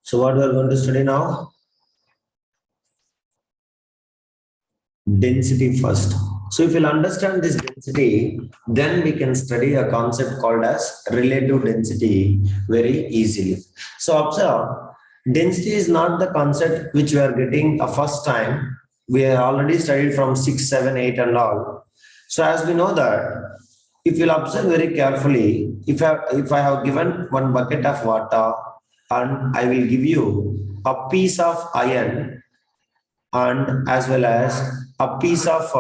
So what we are going to study now? Density first. So if you'll understand this density, then we can study a concept called as relative density very easily. So observe, density is not the concept which we are getting a first time. We have already studied from 6, 7, 8 and all. So as we know that, if you'll observe very carefully, if I have given one bucket of water and I will give you a piece of iron and as well as a piece of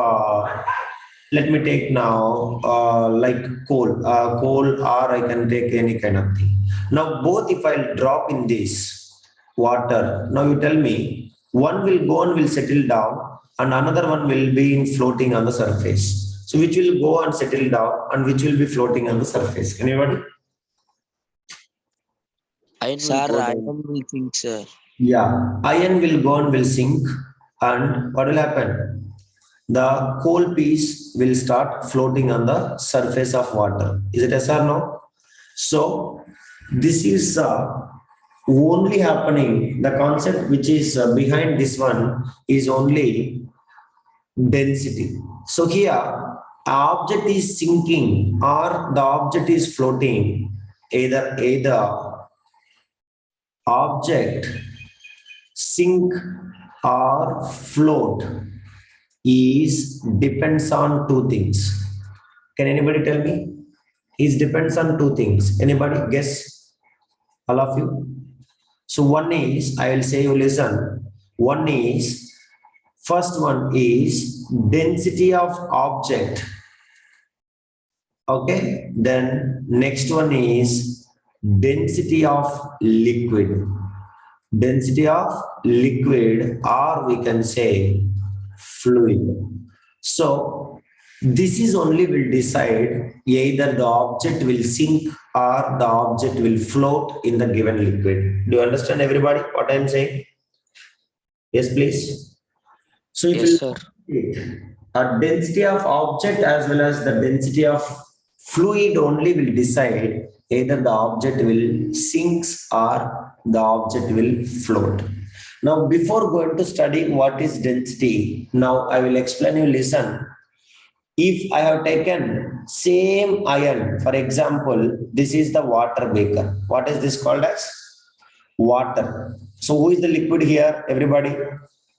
let me take now like coal or I can take any kind of thing. Now both if I drop in this water, now you tell me one will go and will settle down and another one will be in floating on the surface. So which will go and settle down and which will be floating on the surface? Anybody? Sir, iron will sink, sir. Yeah, iron will go and will sink, and what will happen? The coal piece will start floating on the surface of water. Is it yes or no? So this is only happening. The concept which is behind this one is only density. So here, object is sinking or the object is floating. Either object sink or float is depends on two things. Can anybody tell me? Is depends on two things. Anybody guess? All of you. So one is, I will say you listen. One is, first one is density of object. Okay. Then next one is density of liquid. Density of liquid, or we can say fluid. So this is only will decide either the object will sink or the object will float in the given liquid. Do you understand everybody what I am saying? Yes, please. So if Yes, sir. a density of object as well as the density of fluid only will decide either the object will sinks or the object will float. Now, before going to study what is density, now I will explain you, listen. If I have taken same iron, for example, this is the water beaker. What is this called as? Water. So who is the liquid here, everybody?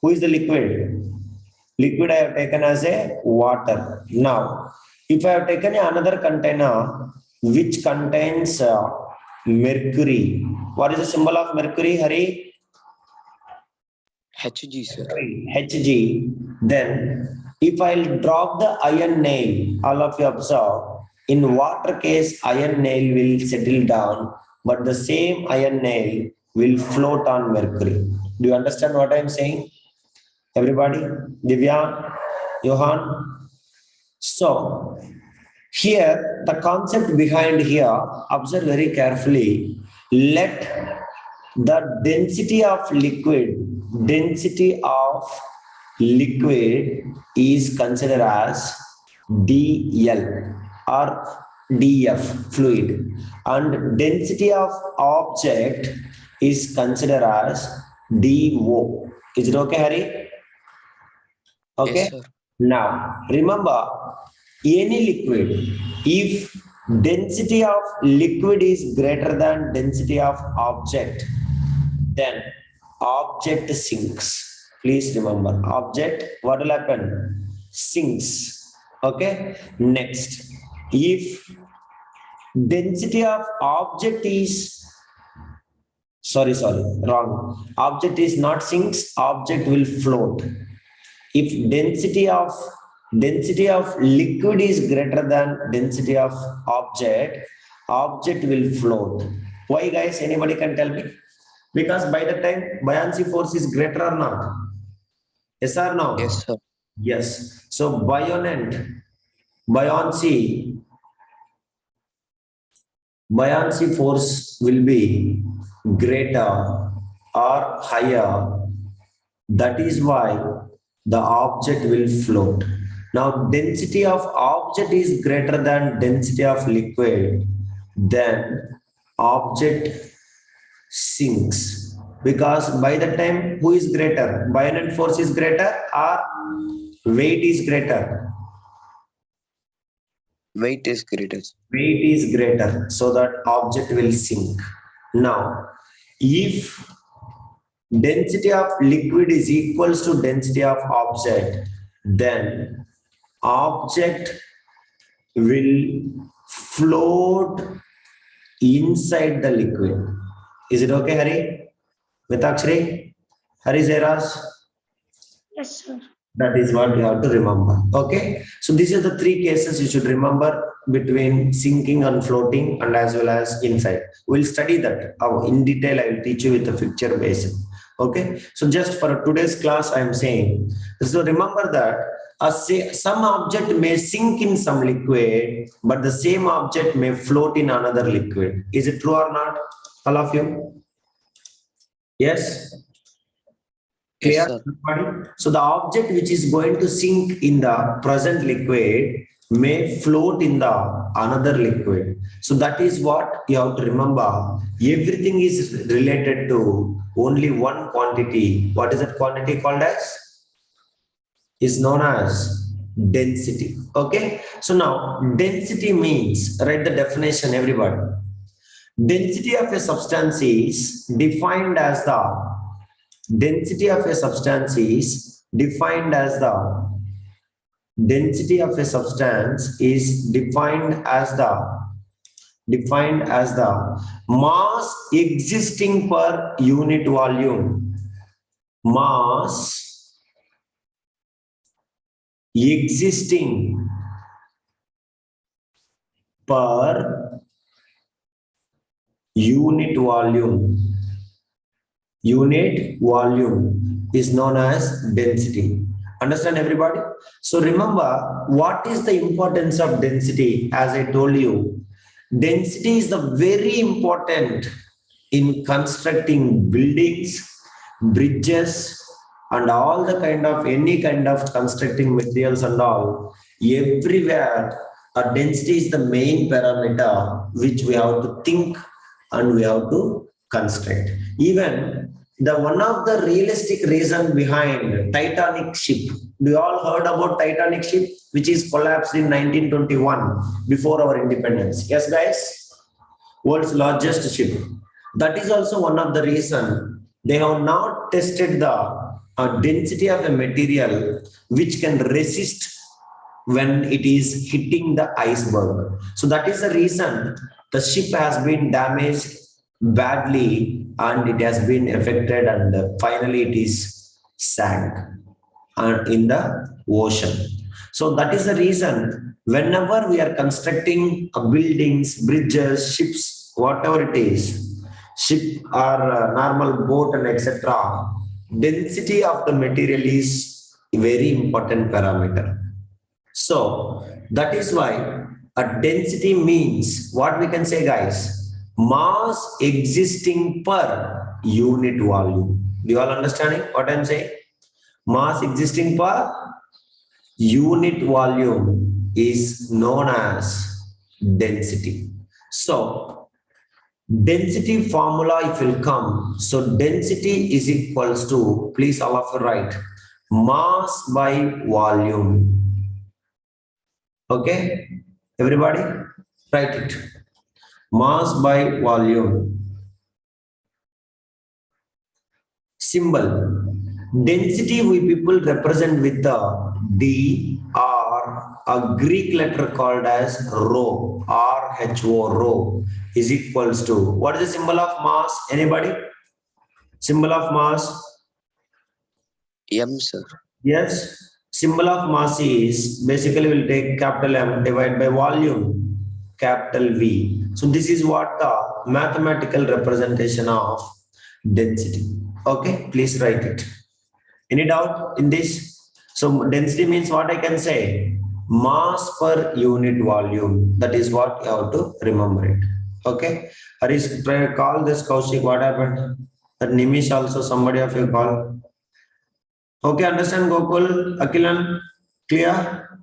Who is the liquid? Liquid I have taken as a water. Now, if I have taken another container which contains mercury, what is the symbol of mercury, Hari? Hg, sir. Hg. Then, if I'll drop the iron nail, all of you observe, in water case, iron nail will settle down, but the same iron nail will float on mercury. Do you understand what I'm saying? Everybody? Divya? Johan? So, here, the concept behind here, observe very carefully. Let the density of liquid is considered as dl or df, fluid, and density of object is considered as do. Is it okay, Hari? Okay. Yes, sir. Now remember, any liquid, if density of liquid is greater than density of object, then object sinks. Please remember, object, what will happen? Sinks. Okay. Next, if density of object is wrong. Object is not sinks, object will float. If density of liquid is greater than density of object will float. Why, guys? Anybody can tell me? Because by the time buoyancy force is greater or not? Yes or no? Yes, sir. Yes. So buoyancy force will be greater or higher. That is why the object will float. Now, density of object is greater than density of liquid, then object sinks. Because by the time, who is greater? Buoyant force is greater or weight is greater? Weight is greater. Weight is greater, so that object will sink. Now, if density of liquid is equals to density of object, then object will float inside the liquid. Is it okay, Hari? Mitakshri? Hari Zeras? Yes, sir. That is what you have to remember. Okay. So these are the three cases you should remember between sinking and floating and as well as inside. We'll study that in detail. I will teach you with a picture basis. Okay. So just for today's class, I am saying, so remember that some object may sink in some liquid, but the same object may float in another liquid. Is it true or not? All of you? Yes. Clear? Yes, sir. Everybody? So the object which is going to sink in the present liquid may float in the another liquid. So that is what you have to remember. Everything is related to only one quantity. What is that quantity called as? Is known as density. Okay. So now density means, write the definition, everybody. Density of a substance is defined as the density of a substance is defined as the density of a substance is defined as the mass existing per unit volume. Mass existing per unit volume. Unit volume is known as density. Understand, everybody? So remember, what is the importance of density? As I told you, density is the very important in constructing buildings, bridges, and all the any kind of constructing materials and all. Everywhere, a density is the main parameter which we have to think and we have to construct. Even the one of the realistic reason behind Titanic ship. We all heard about Titanic ship, which is collapsed in 1921 before our independence. Yes, guys, world's largest ship. That is also one of the reason they have not tested the density of a material which can resist when it is hitting the iceberg. So that is the reason the ship has been damaged badly and it has been affected and finally it is sank in the ocean. So that is the reason whenever we are constructing buildings, bridges, ships, whatever it is, ship or normal boat and etc., density of the material is a very important parameter. So that is why a density means what we can say, guys, mass existing per unit volume. Do you all understanding what I'm saying? Mass existing per unit volume is known as density. So density formula, if will come, so density is equals to, please all of you write, mass by volume. Okay, everybody write it. Mass by volume. Symbol. Density we people represent with the D or a Greek letter called as rho, R-H-O, rho is equals to, what is the symbol of mass? Anybody? Symbol of mass? M, sir. Yes. Symbol of mass is basically we'll take capital M divided by volume, capital V. So this is what the mathematical representation of density. Okay, please write it. Any doubt in this? So density means what I can say? Mass per unit volume. That is what you have to remember it. Okay. Harish, call this Kaushik. What happened? That Nimish also somebody of you call. Okay, understand Gokul, Akilan? Clear?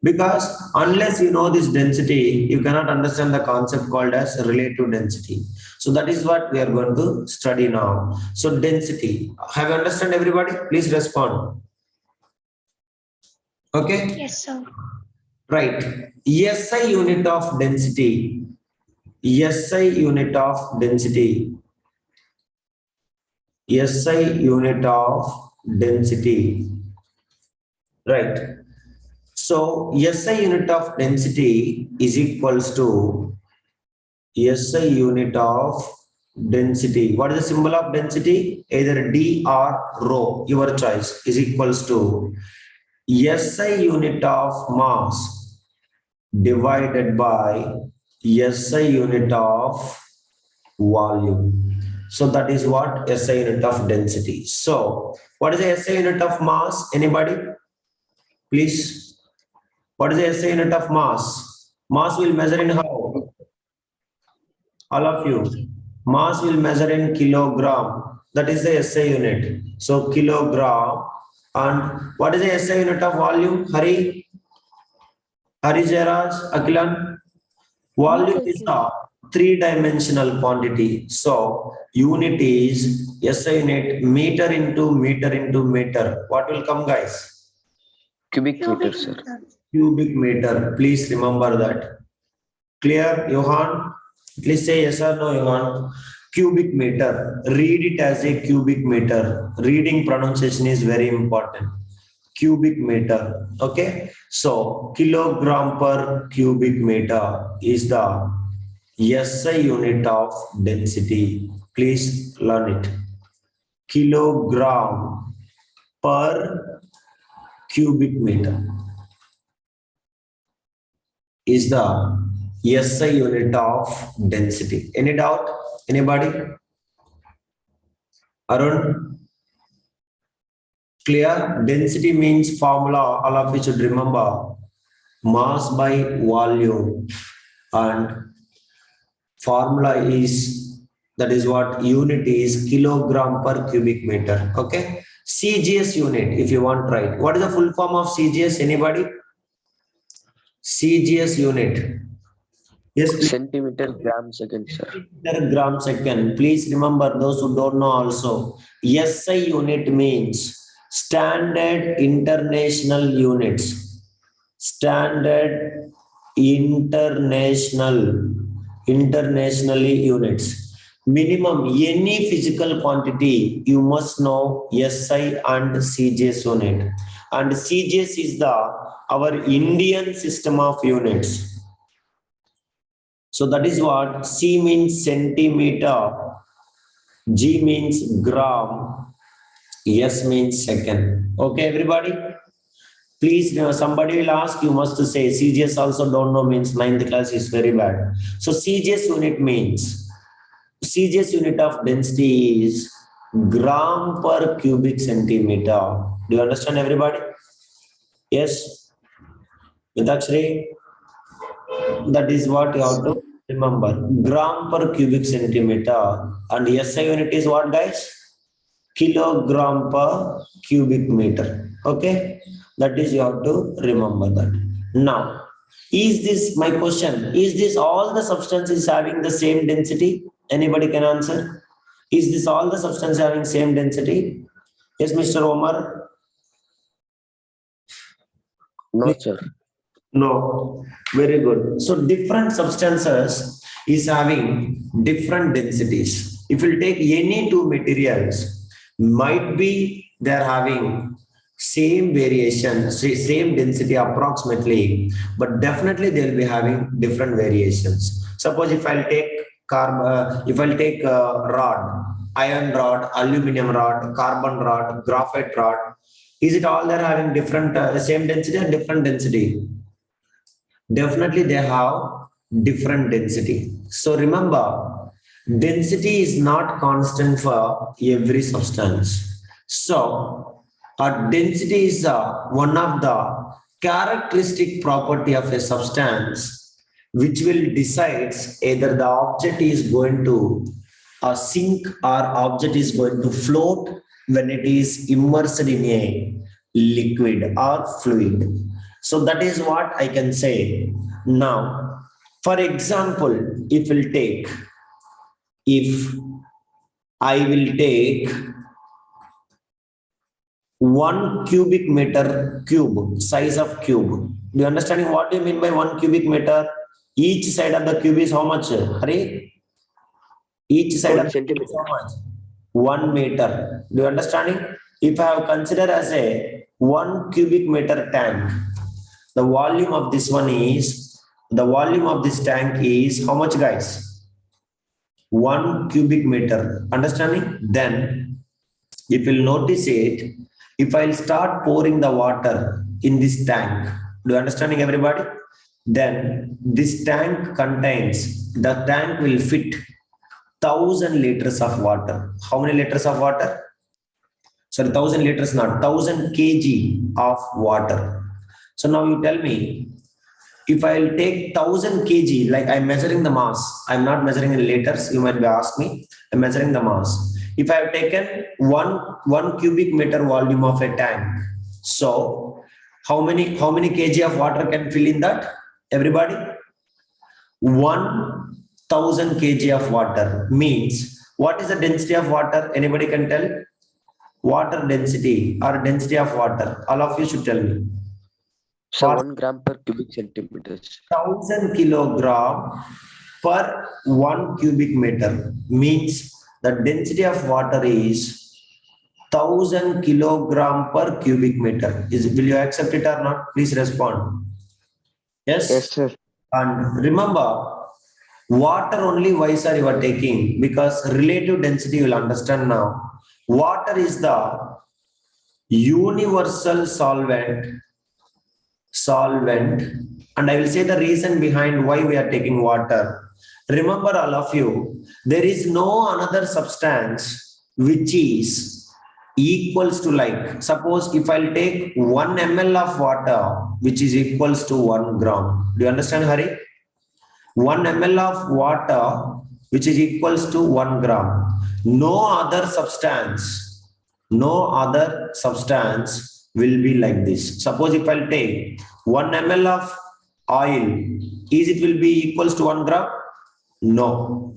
Because unless you know this density, you cannot understand the concept called as relative density. So that is what we are going to study now. So density, have you understand everybody? Please respond. Okay, Yes, sir. right. SI unit of density. SI unit of density. SI unit of density. Right. So SI unit of density is equals to SI unit of density. What is the symbol of density? Either D or rho, your choice, is equals to SI unit of mass divided by SI unit of volume. So that is what SI unit of density. So what is the SI unit of mass? Anybody? Please. What is the SI unit of mass? Mass will measure in how? All of you. Mass will measure in kilogram. That is the SI unit. So kilogram. And what is the SI unit of volume? Hari? Hari Jairaj, Akilan? Volume is a three-dimensional quantity. So unit is SI unit meter into meter into meter. What will come, guys? Cubic Cubic meter, sir. meter. Cubic meter. Please remember that. Clear, Johan? Please say yes or no, Johan. Cubic meter. Read it as a cubic meter. Reading pronunciation is very important. Cubic meter. Okay. So kilogram per cubic meter is the SI unit of density. Please learn it. Kilogram per cubic meter is the SI unit of density. Any doubt? Anybody? Arun? Clear? Density means formula, all of you should remember. Mass by volume. And formula is, that is what unit is, kilogram per cubic meter. Okay? CGS unit, if you want, right? What is the full form of CGS? Anybody? CGS unit. Yes, please. Centimeter, gram, second, sir. Centimeter, gram, second. Please remember, those who don't know also, SI unit means standard international units. Standard internationally units. Minimum any physical quantity, you must know SI and CGS unit. And CGS is our Indian system of units. So that is what C means centimeter, G means gram, S means second. Okay, everybody? Please, somebody will ask, you must say CGS also don't know means 9th class is very bad. So CGS unit means, CGS unit of density is gram per cubic centimeter. Do you understand, everybody? Yes? Mitakshri? That is what you have to remember. Gram per cubic centimeter. And SI unit is what, guys? Kilogram per cubic meter. Okay? That is, you have to remember that. Now, is this my question? Is this all the substances having the same density? Anybody can answer? Is this all the substances having same density? Yes, Mr. Omar? No, sir. No. Very good. So different substances is having different densities. If you take any two materials, might be they're having same variation, same density approximately, but definitely they'll be having different variations. Suppose if I'll take rod, iron rod, aluminum rod, carbon rod, graphite rod, is it all they're having different same density or different density? Definitely they have different density. So remember, density is not constant for every substance. So density is one of the characteristic property of a substance which will decide either the object is going to sink or object is going to float when it is immersed in a liquid or fluid. So that is what I can say. Now, for example, if I will take 1 cubic meter cube, size of cube. Do you understand what do you mean by 1 cubic meter? Each side of the cube is how much? Hari? Each side 1 of the cube is centimeter. how much? 1 meter. Do you understanding? If I have considered as a 1 cubic meter tank, the volume of this tank is how much, guys? 1 cubic meter. Understanding? Then, if you'll notice it, if I'll start pouring the water in this tank, do you understanding, everybody? Then this tank will fit 1,000 liters of water. How many liters of water? Sorry, 1,000 liters, not 1,000 kg of water. So now you tell me, if I'll take 1,000 kg, like I'm measuring the mass, I'm not measuring in liters, you might be asking me, I'm measuring the mass. If I have taken one cubic meter volume of a tank, so how many kg of water can fill in that? Everybody? 1,000 kg of water means, what is the density of water? Anybody can tell? Water density or density of water. All of you should tell me. So 1 gram per cubic centimeters. 1,000 kilogram per 1 cubic meter means the density of water is 1,000 kilogram per cubic meter. Will you accept it or not? Please respond. Yes? Yes, sir. And remember, water only why sir you are taking? Because relative density you will understand now. Water is the universal solvent, and I will say the reason behind why we are taking water. Remember, all of you, there is no another substance which is equals to, like, suppose if I'll take 1 ml of water which is equals to 1 gram. Do you understand, Hari? 1 ml of water which is equals to 1 gram. No other substance will be like this. Suppose if I'll take 1 ml of oil, it will be equals to 1 gram? No.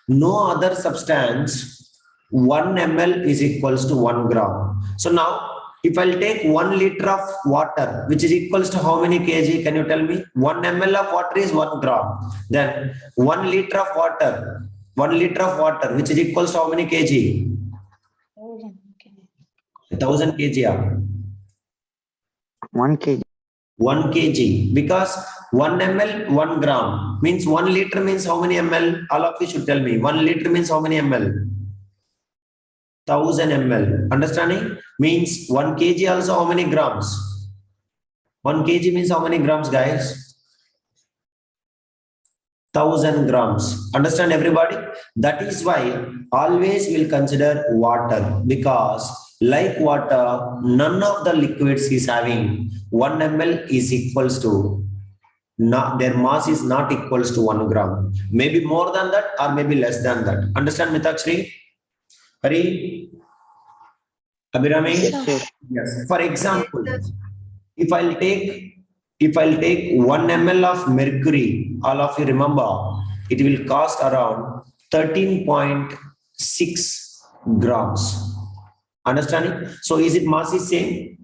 No other substance 1 ml is equals to 1 gram. So now, if I'll take 1 liter of water, which is equals to how many kg? Can you tell me? 1 ml of water is 1 gram. Then 1 liter of water, which is equals to how many kg? 1,000 kg. 1 kg. 1 kg. Because 1 ml, 1 gram means 1 liter means how many ml? All of you should tell me. 1 liter means how many ml? 1,000 ml. Understanding? Means 1 kg also how many grams? 1 kg means how many grams, guys? 1,000 grams. Understand, everybody? That is why always we'll consider water, because like water, none of the liquids is having 1 ml is equals to, their mass is not equals to 1 gram. Maybe more than that or maybe less than that. Understand, Mitakshri? Hari? Abhirami? Yes, sir. Yes. For example, if I'll take 1 ml of mercury, all of you remember, it will cost around 13.6 grams. Understanding? So is it mass is same?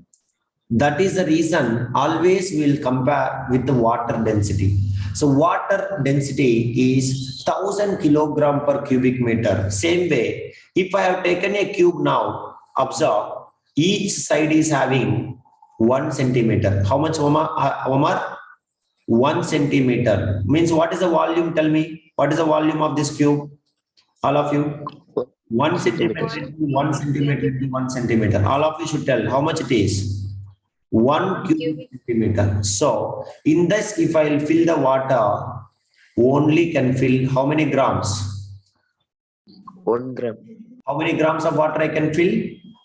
That is the reason always we'll compare with the water density. So water density is 1,000 kilogram per cubic meter. Same way, if I have taken a cube now, observe, each side is having 1 centimeter. How much, Omar? 1 centimeter. Means what is the volume? Tell me. What is the volume of this cube? All of you. 1 centimeter into 1 centimeter into 1 centimeter. All of you should tell how much it is. 1 cubic centimeter. So in this, if I will fill the water, only can fill how many grams? 1 gram. How many grams of water I can fill?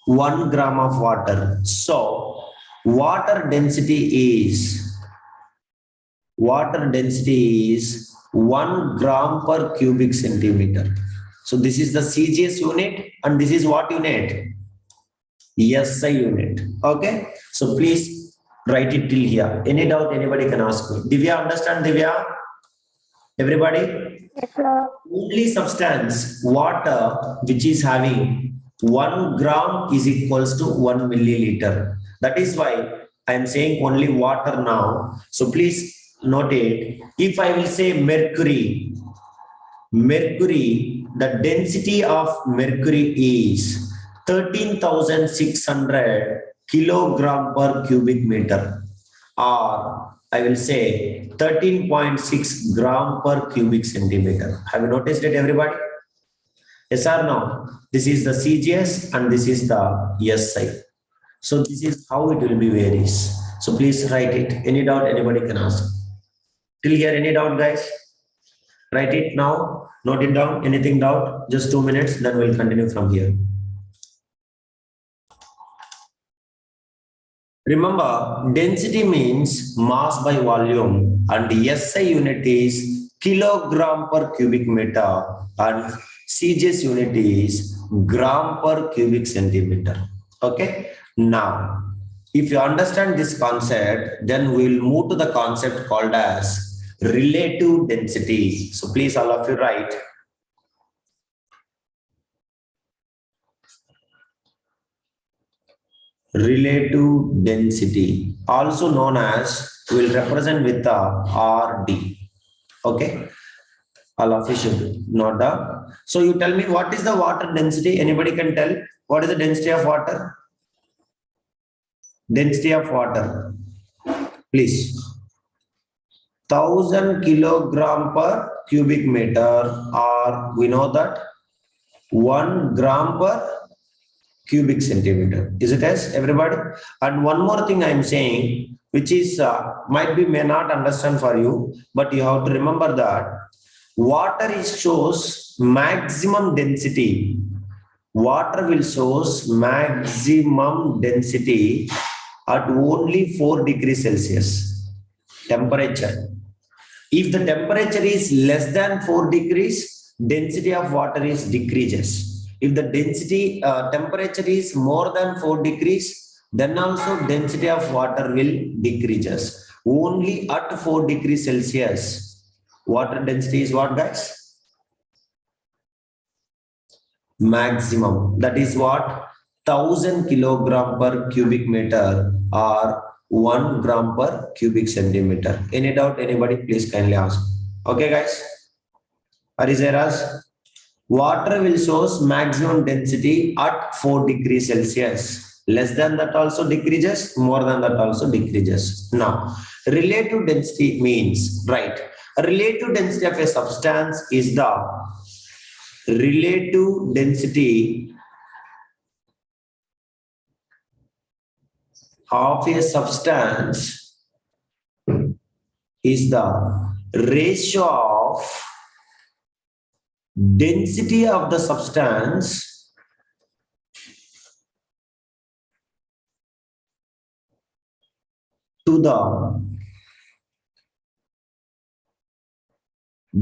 1 gram of water. So water density is 1 gram per cubic centimeter. So this is the CGS unit, and this is what unit? SI unit. Okay. So please Write it till here. Any doubt, anybody can ask me. Divya, understand Divya? Everybody? Yes, sir. Only substance, water, which is having 1 gram is equals to 1 milliliter. That is why I am saying only water now. So please note it. If I will say mercury, the density of mercury is 13,600 kilogram per cubic meter, or I will say 13.6 gram per cubic centimeter. Have you noticed it, everybody? Yes or no? This is the CGS and this is the SI. So this is how it will be varies. So please write it. Any doubt, anybody can ask. Till here, any doubt, guys? Write it now. Note it down. Anything doubt? Just 2 minutes, then we'll continue from here. Remember, density means mass by volume and the SI unit is kilogram per cubic meter and CGS unit is gram per cubic centimeter. Okay. Now, if you understand this concept, then we'll move to the concept called as relative density. So please all of you write. Relative density, also known as, will represent with the RD. Okay, all of you should note down. So you tell me, what is the water density? Anybody can tell what is the density of water? Density of water, please. 1000 kilogram per cubic meter, or we know that 1 gram per cubic centimeter. Is it as everybody? And one more thing I am saying, which is may not understand for you, but you have to remember that water shows maximum density. Water will shows maximum density at only 4 degrees Celsius temperature. If the temperature is less than 4 degrees, density of water is decreases. If the density temperature is more than 4 degrees, then also density of water will decreases. Only at 4 degrees Celsius, water density is what, guys? Maximum. That is what? 1000 kilogram per cubic meter or 1 gram per cubic centimeter. Any doubt, anybody? Please kindly ask. Okay, guys? Arizeras? Water will shows maximum density at 4 degrees Celsius. Less than that also decreases, more than that also decreases. Now, relative density means, right? A relative density of a substance is the relative density of a substance is the ratio of density of the substance to the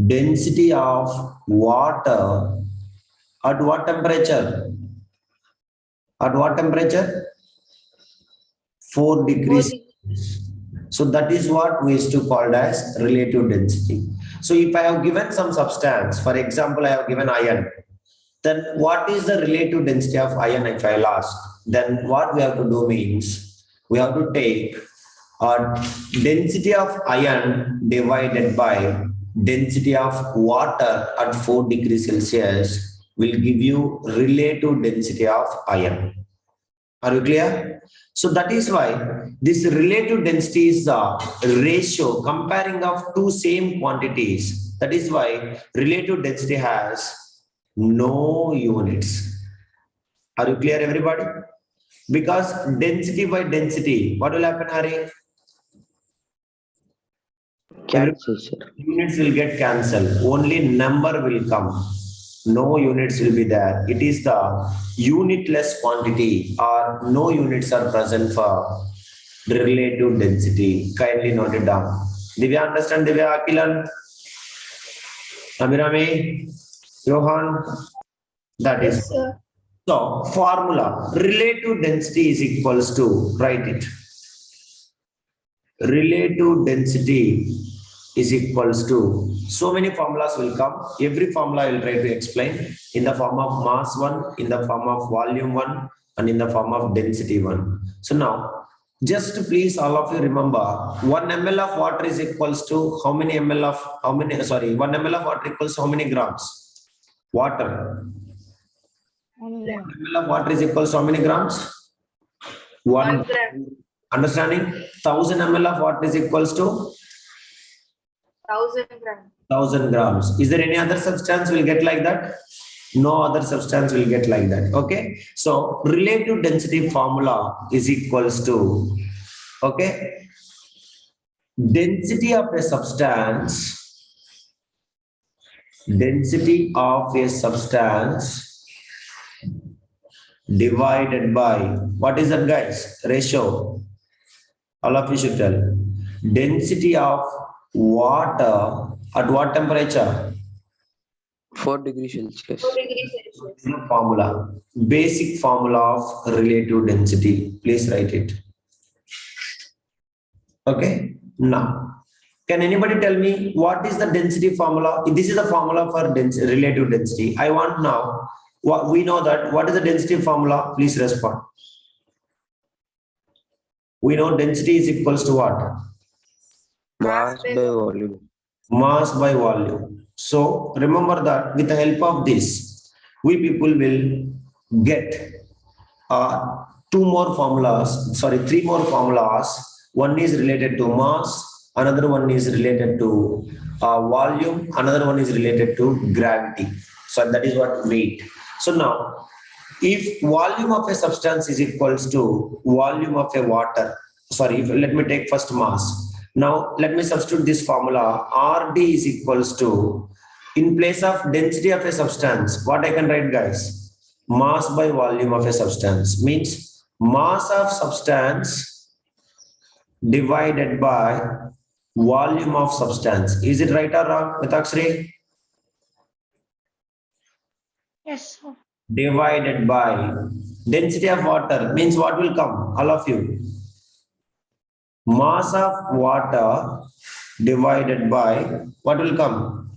density of water at what temperature? At what temperature? 4 degrees. So that is what we used to call as relative density. So if I have given some substance, for example, I have given iron, then what is the relative density of iron if I'll ask? Then what we have to do means, we have to take density of iron divided by density of water at 4 degrees Celsius will give you relative density of iron. Are you clear? So that is why this relative density is the ratio comparing of two same quantities. That is why relative density has no units. Are you clear, everybody? Because density by density, what will happen, Hari? Cancel, sir. Units will get cancelled. Only number will come. No units will be there. It is the unitless quantity, or no units are present for relative density. Kindly note it down. Divya, understand? Divya, Akilan, Abhirami, Johan. That is. Yes, sir. So formula, relative density is equals to, write it. relative density is equals to, so many formulas will come. Every formula I will try to explain in the form of mass 1, in the form of volume 1, and in the form of density 1. So now, just please all of you remember, 1 ml of water is equals to how many ml of, 1 ml of water equals to how many grams? Water. 1 ml of water is equals to how many grams? 1 gram. Understanding? 1000 ml of water is equals to 1000 gram. 1000 grams. Is there any other substance will get like that? No other substance will get like that. Okay. So relative density formula is equals to, okay, density of a substance divided by, what is that guys? Ratio. All of you should tell. Density of water at what temperature? 4 degrees Celsius. 4 degrees Celsius. Formula, basic formula of relative density. Please write it. Okay. Now, can anybody tell me what is the density formula? This is the formula for relative density. I want now, what we know that, what is the density formula? Please respond. We know density is equals to what? Mass by volume. Mass by volume. So remember that with the help of this, we people will get three more formulas. One is related to mass, another one is related to volume, another one is related to gravity. So that is what weight. So now, if volume of a substance is equals to volume of a water, let me take first mass. Now, let me substitute this formula. RD is equals to, in place of density of a substance, what I can write, guys? Mass by volume of a substance. Means mass of substance divided by volume of substance. Is it right or wrong, Mitaksri? Yes, sir. Divided by density of water means what will come? All of you. Mass of water divided by what will come?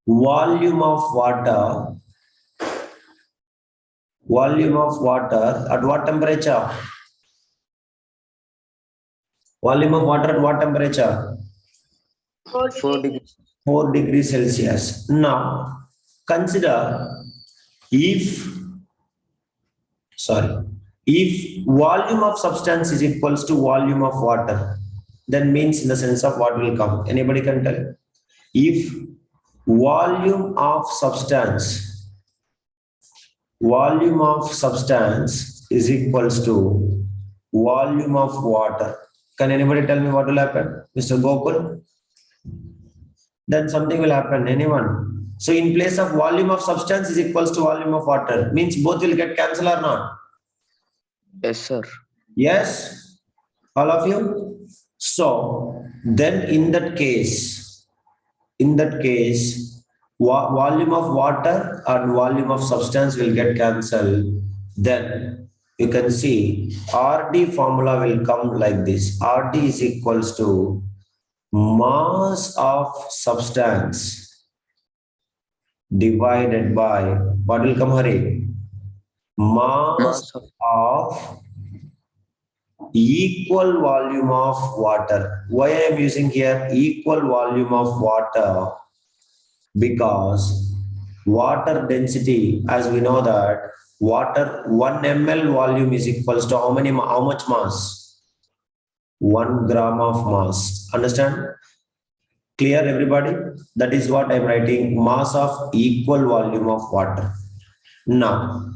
Volume of water. Volume of water at what temperature? Volume of water at what temperature? 4 degrees. 4 degrees Celsius. Now, consider if volume of substance is equals to volume of water, then means in the sense of what will come. Anybody can tell? If volume of substance is equals to volume of water, can anybody tell me what will happen? Mr. Gokul? Then something will happen. Anyone? So in place of volume of substance is equals to volume of water, means both will get cancelled or not? Yes, sir. Yes, all of you. So then in that case, volume of water and volume of substance will get cancelled. Then you can see RD formula will come like this. RD is equals to mass of substance divided by, what will come, Hari? Mass of equal volume of water. Why I am using here equal volume of water? Because water density, as we know that water 1 ml volume is equals to how much mass? 1 gram of mass. Understand? Clear, everybody? That is what I am writing, mass of equal volume of water. Now,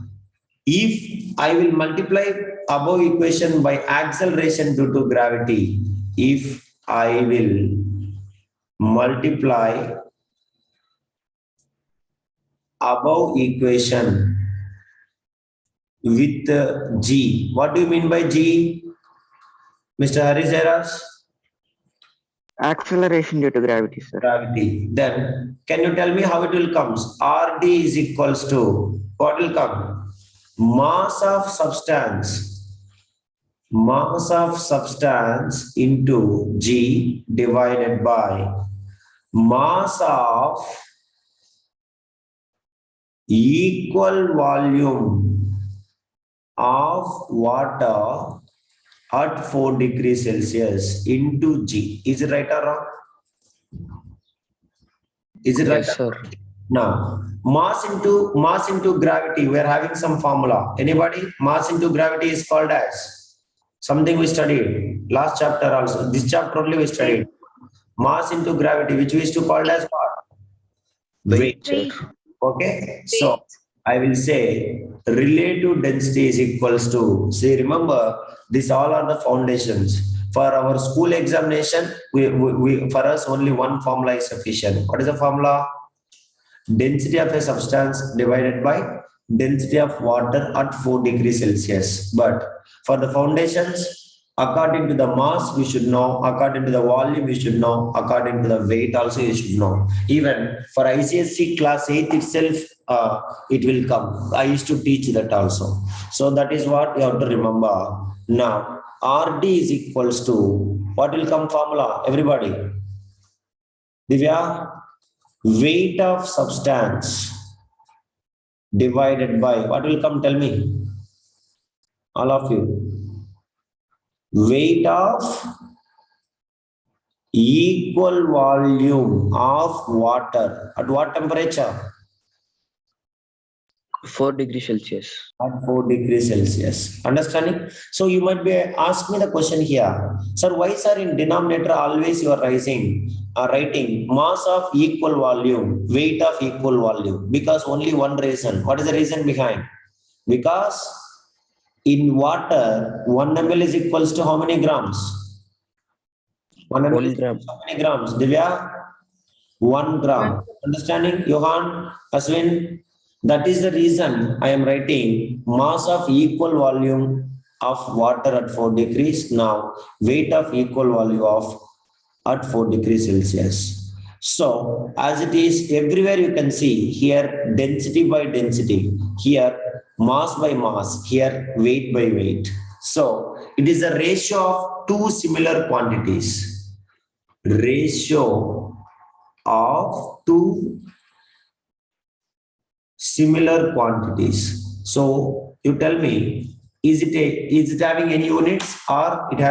if I will multiply above equation by acceleration due to gravity, if I will multiply above equation with G, what do you mean by G, Mr. Harisaras? Acceleration due to gravity, sir. Gravity. Then can you tell me how it will come? RD is equals to, what will come? Mass of substance mass of substance into G divided by mass of equal volume of water at 4 degrees Celsius into G. Is it right or wrong? Is it right? Yes, sir. Now, mass into gravity, we are having some formula. Anybody? Mass into gravity is called as something we studied last chapter also. This chapter only we studied. Mass into gravity, which we used to call as what? Weight. Sir. Wait. Okay. So Weight. I will say relative density is equals to, see, remember, these all are the foundations. For our school examination, we for us only one formula is sufficient. What is the formula? Density of a substance divided by density of water at 4 degrees Celsius. But for the foundations, according to the mass, we should know, according to the volume, we should know, according to the weight also, you should know. Even for ICSE class 8 itself, it will come. I used to teach that also. So that is what you have to remember. Now, RD is equals to, what will come formula? Everybody. Divya? Weight of substance divided by, what will come, tell me, all of you. Weight of equal volume of water at what temperature? 4 degrees Celsius. At 4 degrees Celsius. Understanding? So you might be ask me the question here. Sir, why sir in denominator always you are writing mass of equal volume, weight of equal volume? Because only one reason. What is the reason behind? Because in water, 1 ml is equals to how many grams? 1 ml 1 is gram. how many grams? Divya? 1 gram. Understanding? Johan, Aswin? That is the reason I am writing mass of equal volume of water at 4 degrees. Now, weight of equal volume of at 4 degrees Celsius. So, as it is everywhere you can see here density by density, here mass by mass, here weight by weight. So, it is a ratio of two similar quantities. Ratio of two similar quantities. So you tell me, is it having any units or it has